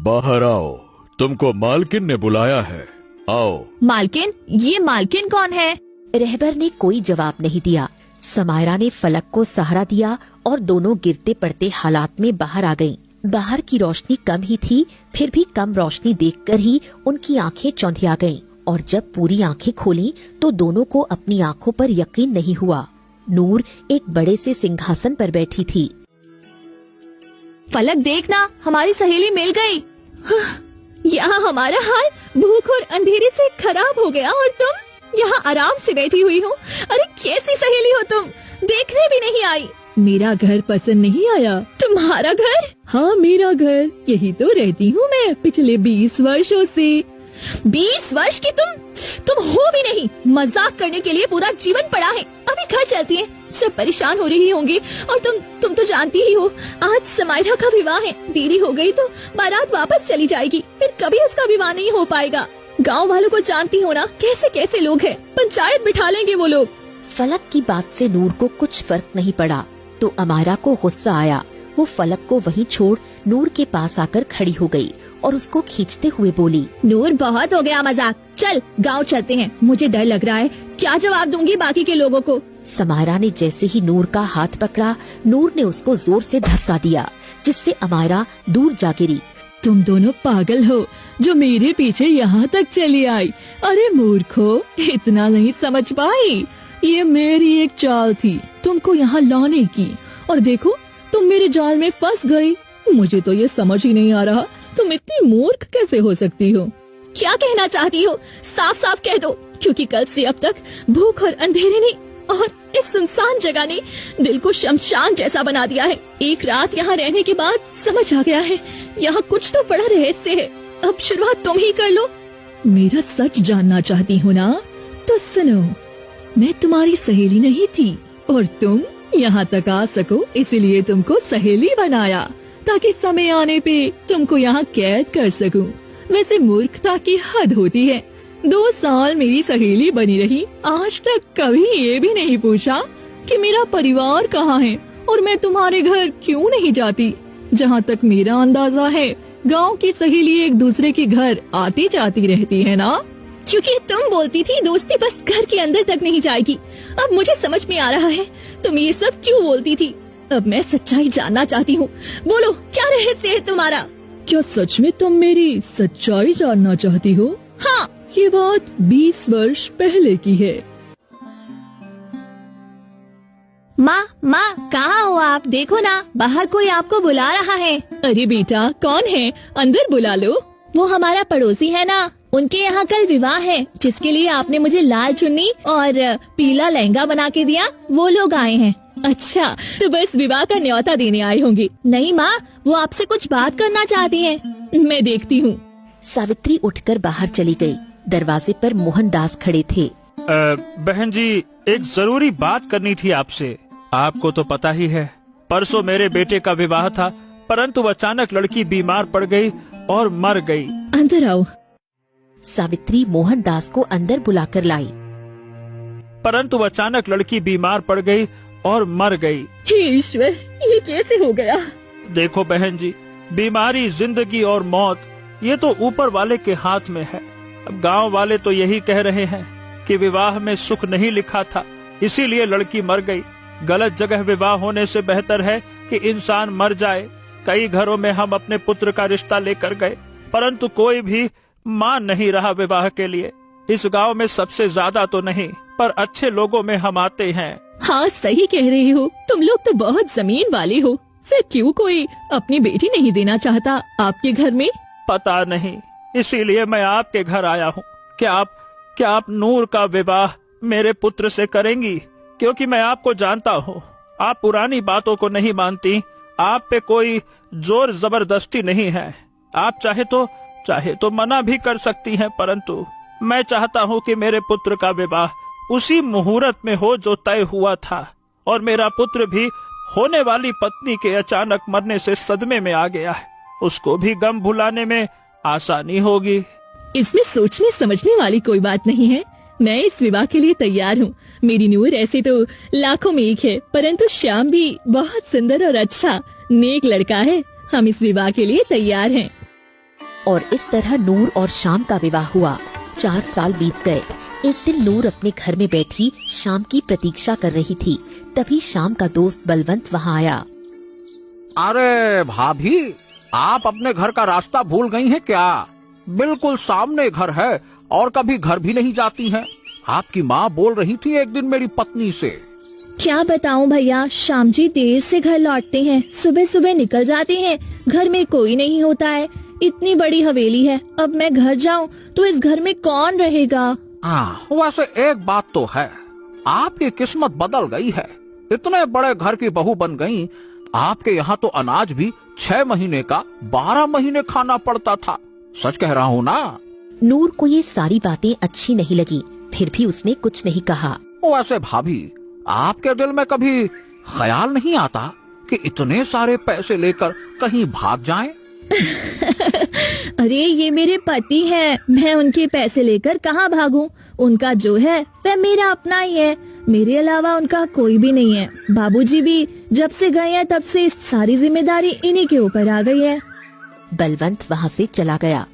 बाहर आओ, तुमको मालकिन ने बुलाया है, आओ। मालकिन? ये मालकिन कौन है? रहबर ने कोई जवाब नहीं दिया। समायरा ने फलक को सहारा दिया और दोनों गिरते पड़ते हालात में बाहर आ गईं। बाहर की रोशनी कम ही थी, फिर भी कम रोशनी देखकर ही उनकी आंखें चौंधिया गईं और जब पूरी आंखें खोलीं तो दोनों को अपनी आंखों पर यकीन नहीं हुआ। नूर एक बड़े से सिंहासन पर बैठी थी। फलक देखना, हमारी सहेली मिल गई। यहाँ हमारा हाल भूख और अंधेरे से खराब हो गया और तुम यहाँ आराम से बैठी हुई हो। अरे कैसी सहेली हो तुम, देखने भी नहीं आई। मेरा घर पसंद नहीं आया? तुम्हारा घर? हाँ मेरा घर, यही तो रहती हूँ मैं पिछले 20 वर्षों से। 20 वर्ष की तुम हो भी नहीं। मजाक करने के लिए पूरा जीवन पड़ा है। अभी घर चलती हैं, सब परेशान हो रही होंगी। और तुम तो जानती ही हो, आज समायरा का विवाह है। देरी हो गई तो बारात वापस चली जाएगी, फिर कभी उसका विवाह नहीं हो पाएगा। गांव वालों को जानती हो ना, कैसे कैसे लोग हैं, पंचायत बिठा लेंगे वो लोग। फलक की बात से नूर को कुछ फर्क नहीं पड़ा तो अमारा को गुस्सा आया। वो फलक को वहीं छोड़ नूर के पास आकर खड़ी हो गई और उसको खींचते हुए बोली, नूर बहुत हो गया मजाक, चल गांव चलते हैं। मुझे डर लग रहा है, क्या जवाब दूंगी बाकी के लोगों को। समायरा ने जैसे ही नूर का हाथ पकड़ा, नूर ने उसको जोर से धक्का दिया जिससे अमारा दूर जा गिरी। तुम दोनों पागल हो जो मेरे पीछे यहाँ तक चली आई। अरे मूर्खो, इतना नहीं समझ पाई। ये मेरी एक चाल थी तुमको यहाँ लाने की, और देखो तुम मेरे जाल में फंस गई। मुझे तो ये समझ ही नहीं आ रहा, तुम इतनी मूर्ख कैसे हो सकती हो। क्या कहना चाहती हो, साफ साफ कह दो, क्योंकि कल से अब तक भूख और अंधेरे ने और इस सुनसान जगह ने दिल को शमशान जैसा बना दिया है। एक रात यहाँ रहने के बाद समझ आ गया है, यहाँ कुछ तो बड़ा रहस्य है। अब शुरुआत तुम ही कर लो। मेरा सच जानना चाहती हो ना, तो सुनो। मैं तुम्हारी सहेली नहीं थी और तुम यहाँ तक आ सको इसलिए तुमको सहेली बनाया, ताकि समय आने पे तुमको यहाँ कैद कर सकूं। वैसे मूर्खता की हद होती है। 2 साल मेरी सहेली बनी रही, आज तक कभी ये भी नहीं पूछा कि मेरा परिवार कहाँ है और मैं तुम्हारे घर क्यों नहीं जाती। जहाँ तक मेरा अंदाजा है, गांव की सहेली एक दूसरे के घर आती जाती रहती है ना। क्योंकि तुम बोलती थी दोस्ती बस घर के अंदर तक नहीं जाएगी। अब मुझे समझ में आ रहा है तुम ये सब क्यों बोलती थी। अब मैं सच्चाई जानना चाहती हूँ, बोलो क्या रहस्य है तुम्हारा। क्या सच में तुम मेरी सच्चाई जानना चाहती हो? हाँ। ये बात 20 वर्ष पहले की है। माँ कहाँ हो आप? देखो ना, बाहर कोई आपको बुला रहा है। अरे बेटा, कौन है? अंदर बुला लो। वो हमारा पड़ोसी है ना, उनके यहाँ कल विवाह है, जिसके लिए आपने मुझे लाल चुन्नी और पीला लहंगा बना के दिया। वो लोग आए हैं। अच्छा, तो बस विवाह का न्योता देने आई होंगी। नहीं माँ, वो आपसे कुछ बात करना चाहती हैं। मैं देखती हूँ। सावित्री उठकर बाहर चली गई। दरवाजे पर मोहनदास खड़े थे। बहन जी, एक जरूरी बात करनी थी आपसे। आपको तो पता ही है, परसों मेरे बेटे का विवाह था, परंतु अचानक लड़की बीमार पड़ गई और मर गई। अंदर आओ। सावित्री मोहनदास को अंदर बुलाकर लाई। परंतु अचानक लड़की बीमार पड़ गई और मर गई। हे ईश्वर, ये कैसे हो गया? देखो बहन जी, बीमारी, जिंदगी और मौत, ये तो ऊपर वाले के हाथ में है। अब गांव वाले तो यही कह रहे हैं कि विवाह में सुख नहीं लिखा था, इसीलिए लड़की मर गई। गलत जगह विवाह होने से बेहतर है कि इंसान मर जाए। कई घरों में हम अपने पुत्र का रिश्ता लेकर गए, परंतु कोई भी मान नहीं रहा विवाह के लिए। इस गांव में सबसे ज्यादा तो नहीं, पर अच्छे लोगों में हम आते हैं। हाँ, सही कह रही हो, तुम लोग तो बहुत जमीन वाले हो। फिर क्यों कोई अपनी बेटी नहीं देना चाहता आपके घर में? पता नहीं, इसीलिए मैं आपके घर आया हूँ। क्या आप नूर का विवाह मेरे पुत्र से करेंगी? क्योंकि मैं आपको जानता हूँ, आप पुरानी बातों को नहीं मानती। आप पे कोई जोर जबरदस्ती नहीं है। आप चाहे तो मना भी कर सकती हैं, परंतु मैं चाहता हूँ कि मेरे पुत्र का विवाह उसी मुहूर्त में हो जो तय हुआ था, और मेरा पुत्र भी होने वाली पत्नी के अचानक मरने से सदमे में आ गया है। उसको भी गम भुलाने में आसानी होगी। इसमें सोचने समझने वाली कोई बात नहीं है। मैं इस विवाह के लिए तैयार हूँ। मेरी नूर ऐसे तो लाखों में एक है, परंतु श्याम भी बहुत सुंदर और अच्छा नेक लड़का है। हम इस विवाह के लिए तैयार हैं। और इस तरह नूर और शाम का विवाह हुआ। 4 साल बीत गए। एक दिन नूर अपने घर में बैठी शाम की प्रतीक्षा कर रही थी। तभी शाम का दोस्त बलवंत वहाँ आया। अरे भाभी, आप अपने घर का रास्ता भूल गई हैं क्या? बिल्कुल सामने घर है और कभी घर भी नहीं जाती हैं। आपकी माँ बोल रही थी एक दिन मेरी पत्नी से। क्या बताऊं भैया, शाम जी देर से घर लौटते हैं, सुबह सुबह निकल जाते हैं, घर में कोई नहीं होता है। इतनी बड़ी हवेली है, अब मैं घर जाऊं तो इस घर में कौन रहेगा? वैसे एक बात तो है, आपकी किस्मत बदल गई है। इतने बड़े घर की बहू बन गई। आपके यहाँ तो अनाज भी 6 महीने का 12 महीने खाना पड़ता था। सच कह रहा हूँ ना? नूर को ये सारी बातें अच्छी नहीं लगी, फिर भी उसने कुछ नहीं कहा। वैसे भाभी, आपके दिल में कभी ख्याल नहीं आता कि इतने सारे पैसे लेकर कहीं भाग जाएं? अरे ये मेरे पति हैं, मैं उनके पैसे लेकर कहाँ भागूं? उनका जो है वह मेरा अपना ही है, मेरे अलावा उनका कोई भी नहीं है। बाबूजी भी जब से गए हैं तब से सारी जिम्मेदारी इन्हीं के ऊपर आ गई है। बलवंत वहाँ से चला गया।